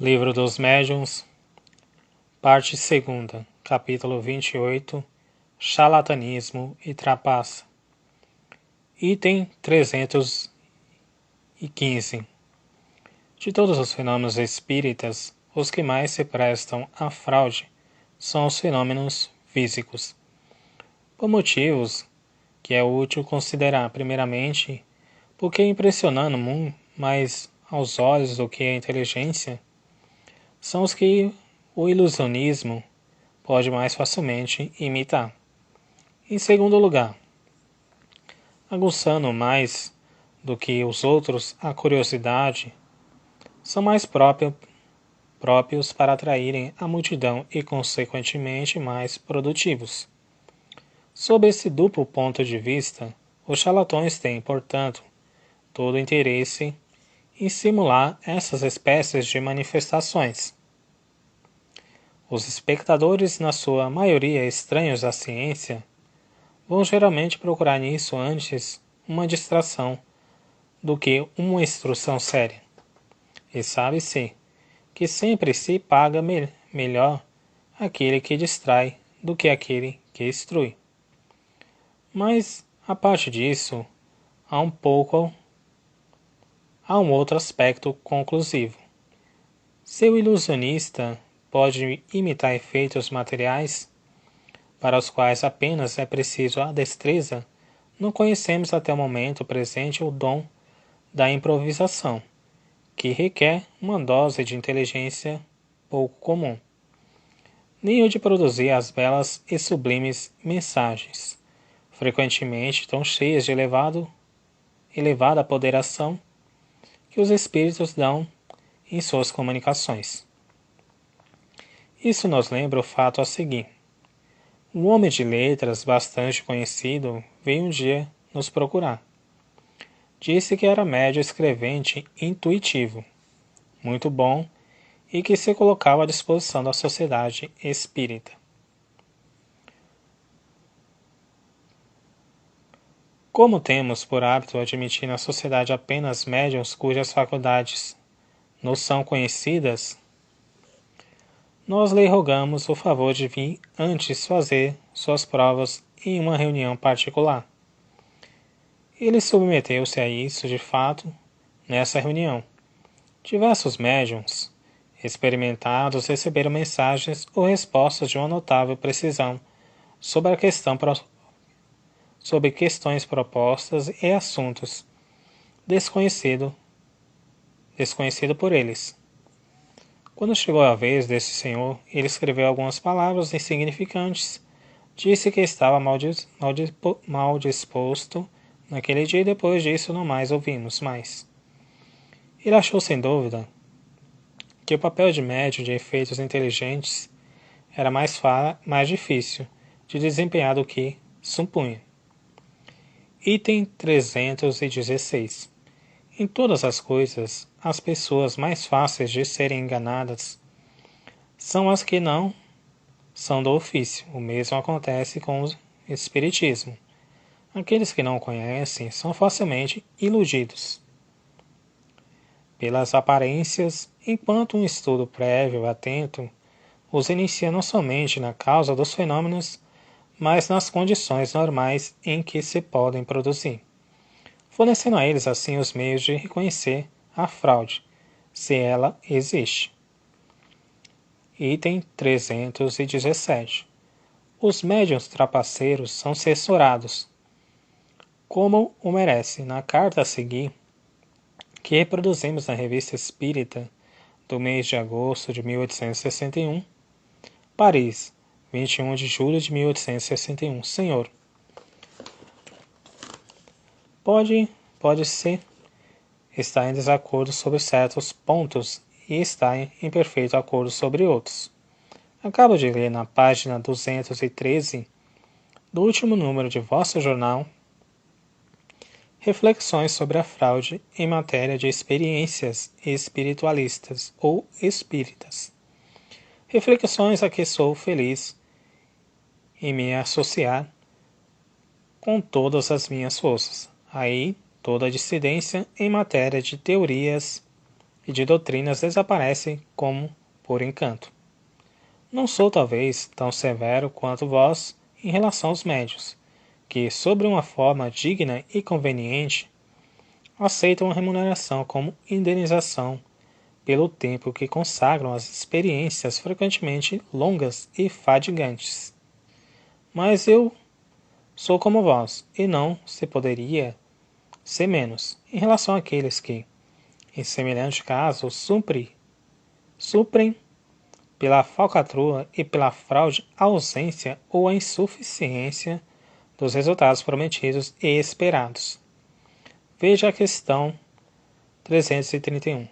Livro dos Médiuns, parte 2ª, capítulo 28, Charlatanismo e Trapaça. Item 315. De todos os fenômenos espíritas, os que mais se prestam à fraude são os fenômenos físicos. Por motivos que é útil considerar primeiramente, porque impressionando mais aos olhos do que a inteligência, são os que o ilusionismo pode mais facilmente imitar. Em segundo lugar, aguçando mais do que os outros a curiosidade, são mais próprios para atraírem a multidão e, consequentemente, mais produtivos. Sob esse duplo ponto de vista, os charlatões têm, portanto, todo o interesse em simular essas espécies de manifestações. Os espectadores, na sua maioria estranhos à ciência, vão geralmente procurar nisso antes uma distração do que uma instrução séria. E sabe-se que sempre se paga melhor aquele que distrai do que aquele que instrui. Mas, a parte disso, há um outro aspecto conclusivo. Se o ilusionista pode imitar efeitos materiais, para os quais apenas é preciso a destreza, não conhecemos até o momento presente o dom da improvisação, que requer uma dose de inteligência pouco comum, nem o de produzir as belas e sublimes mensagens, frequentemente tão cheias de elevada ponderação, que os espíritos dão em suas comunicações. Isso nos lembra o fato a seguir. Um homem de letras bastante conhecido veio um dia nos procurar. Disse que era médio escrevente intuitivo, muito bom, e que se colocava à disposição da sociedade espírita. Como temos por hábito admitir na sociedade apenas médiuns cujas faculdades nos são conhecidas, nós lhe rogamos o favor de vir antes fazer suas provas em uma reunião particular. Ele submeteu-se a isso de fato nessa reunião. Diversos médiuns experimentados receberam mensagens ou respostas de uma notável precisão sobre sobre questões propostas e assuntos desconhecido por eles. Quando chegou a vez desse senhor, ele escreveu algumas palavras insignificantes, disse que estava mal disposto naquele dia e depois disso não mais ouvimos mais. Ele achou sem dúvida que o papel de médium de efeitos inteligentes era mais difícil de desempenhar do que supunha. Item 316. Em todas as coisas, as pessoas mais fáceis de serem enganadas são as que não são do ofício. O mesmo acontece com o espiritismo. Aqueles que não o conhecem são facilmente iludidos pelas aparências, enquanto um estudo prévio atento os inicia não somente na causa dos fenômenos, mas nas condições normais em que se podem produzir, fornecendo a eles assim os meios de reconhecer a fraude, se ela existe. Item 317. Os médiuns trapaceiros são censurados, como o merece na carta a seguir, que reproduzimos na Revista Espírita do mês de agosto de 1861, Paris, 21 de julho de 1861. Senhor, pode ser estar em desacordo sobre certos pontos e estar em perfeito acordo sobre outros. Acabo de ler na página 213 do último número de vosso jornal reflexões sobre a fraude em matéria de experiências espiritualistas ou espíritas. Reflexões a que sou feliz em me associar com todas as minhas forças. Aí, toda a dissidência em matéria de teorias e de doutrinas desaparece como por encanto. Não sou talvez tão severo quanto vós em relação aos médios, que, sobre uma forma digna e conveniente, aceitam a remuneração como indenização pelo tempo que consagram às experiências frequentemente longas e fadigantes. Mas eu sou como vós, e não se poderia ser menos, em relação àqueles que, em semelhante caso, suprem pela falcatrua e pela fraude a ausência ou a insuficiência dos resultados prometidos e esperados. Veja a questão 331.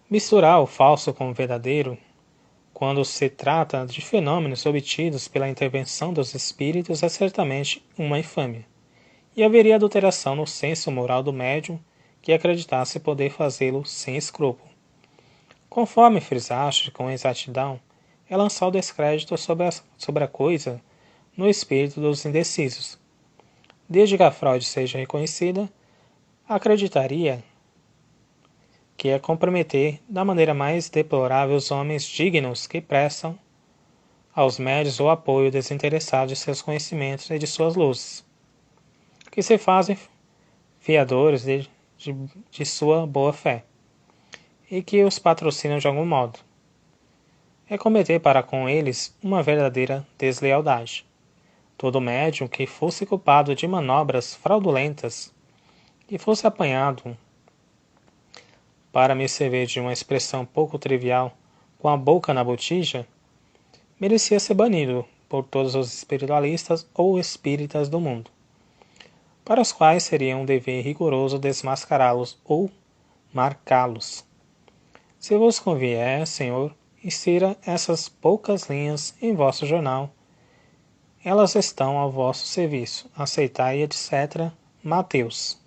Misturar o falso com o verdadeiro, quando se trata de fenômenos obtidos pela intervenção dos espíritos, é certamente uma infâmia, e haveria adulteração no senso moral do médium que acreditasse poder fazê-lo sem escrúpulo. Conforme frisaste com exatidão, é lançar o descrédito sobre a coisa no espírito dos indecisos. Desde que a fraude seja reconhecida, acreditaria que é comprometer da maneira mais deplorável os homens dignos que prestam aos médios o apoio desinteressado de seus conhecimentos e de suas luzes, que se fazem fiadores de sua boa fé, e que os patrocinam de algum modo. É cometer para com eles uma verdadeira deslealdade. Todo médium que fosse culpado de manobras fraudulentas e fosse apanhado, para me servir de uma expressão pouco trivial, com a boca na botija, merecia ser banido por todos os espiritualistas ou espíritas do mundo, para os quais seria um dever rigoroso desmascará-los ou marcá-los. Se vos convier, Senhor, insira essas poucas linhas em vosso jornal. Elas estão ao vosso serviço. Aceitai, etc. Mateus.